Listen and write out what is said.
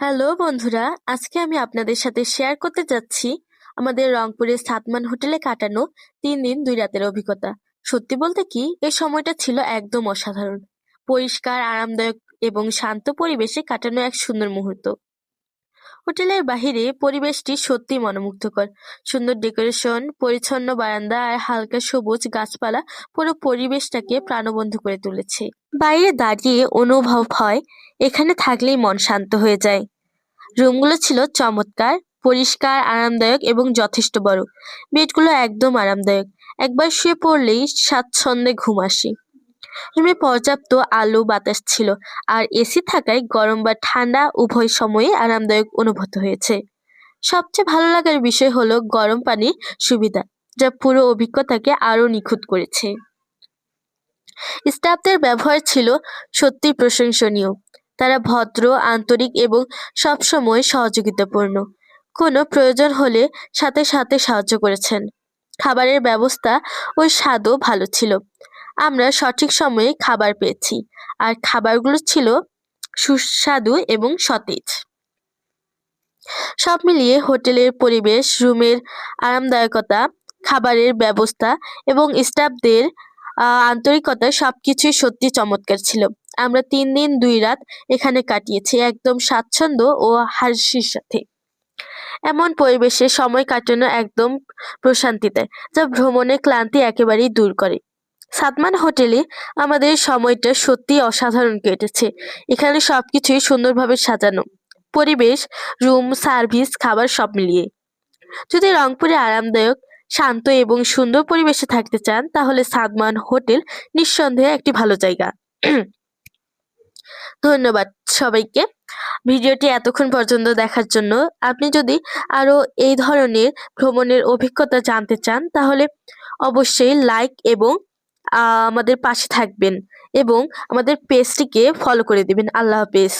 Hello বন্ধুরা, আজকে আমি আপনাদের সাথে শেয়ার করতে যাচ্ছি আমাদের রংপুরের সাতমান হোটেলে কাটানো 3 দিন 2 রাতের অভিজ্ঞতা। সত্যি বলতে কি, এই সময়টা ছিল একদম অসাধারণ। পরিষ্কার, আরামদায়ক এবং শান্ত পরিবেশে কাটানো এক সুন্দর মুহূর্ত। হোটেলের বাহিরে পরিবেশটি সত্যি মনোমুগ্ধকর। সুন্দর ডেকোরেশন, পরিচ্ছন্ন বারান্দা আর হালকা সবুজ গাছপালা পুরো পরিবেশটাকে প্রাণবন্ত করে তুলেছে। বাইরে দাঁড়িয়ে অনুভব হয় এখানে থাকলেই মন শান্ত হয়ে যায়। রুমগুলো ছিল চমৎকার, পরিষ্কার, আরামদায়ক এবং যথেষ্ট বড়। বেডগুলো একদম আরামদায়ক। একবার শুয়ে পড়লেই স্বাচ্ছন্দ্যে ঘুম আসে। রুমে পর্যাপ্ত আলো বাতাস ছিল, আর এসি থাকায় গরম বা ঠান্ডা উভয় সময়ে আরামদায়ক অনুভূত হয়েছে। সবচেয়ে ভালো লাগার বিষয় হলো গরম পানির সুবিধা, যা পুরো অভিজ্ঞতাকে আরো নিখুঁত করেছে। স্টাফদের ব্যবহার ছিল সত্যিই প্রশংসনীয়। তারা ভদ্র, আন্তরিক এবং সবসময় সহযোগিতাপূর্ণ। কোনো প্রয়োজন হলে সাথে সাথে সাহায্য করেছেন। খাবারের ব্যবস্থা ও স্বাদও ভালো ছিল। আমরা সঠিক সময়ে খাবার পেয়েছি, আর খাবারগুলো ছিল সুস্বাদু এবং সতেজ। সব মিলিয়ে হোটেলের পরিবেশ, রুমের আরামদায়কতা, খাবারের ব্যবস্থা এবং স্টাফদের আন্তরিকতা সবকিছুই সত্যি চমৎকার ছিল। আমরা 3 দিন 2 রাত এখানে কাটিয়েছি একদম স্বাচ্ছন্দ্য ও হাসির সাথে। এমন পরিবেশে সময় কাটানো একদম প্রশান্তি দেয়, যা ভ্রমণের ক্লান্তি একেবারেই দূর করে। সাদমান হোটেলে আমাদের সময়টা সত্যিই অসাধারণ কেটেছে। এখানে সবকিছুই সুন্দরভাবে সাজানো। পরিবেশ, রুম, সার্ভিস, খাবার সব মিলিয়ে। যদি রংপুরে আরামদায়ক, শান্ত এবং সুন্দর পরিবেশে থাকতে চান, তাহলে সাদমান হোটেল নিঃসন্দেহে একটি ভালো জায়গা। ধন্যবাদ সবাইকে ভিডিওটি এতক্ষণ পর্যন্ত দেখার জন্য। আপনি যদি আরো এই ধরনের ভ্রমণের অভিজ্ঞতা জানতে চান, তাহলে অবশ্যই লাইক এবং আমাদের পাশে থাকবেন এবং আমাদের পেজটিকে ফলো করে দিবেন। আল্লাহ হাফেজ।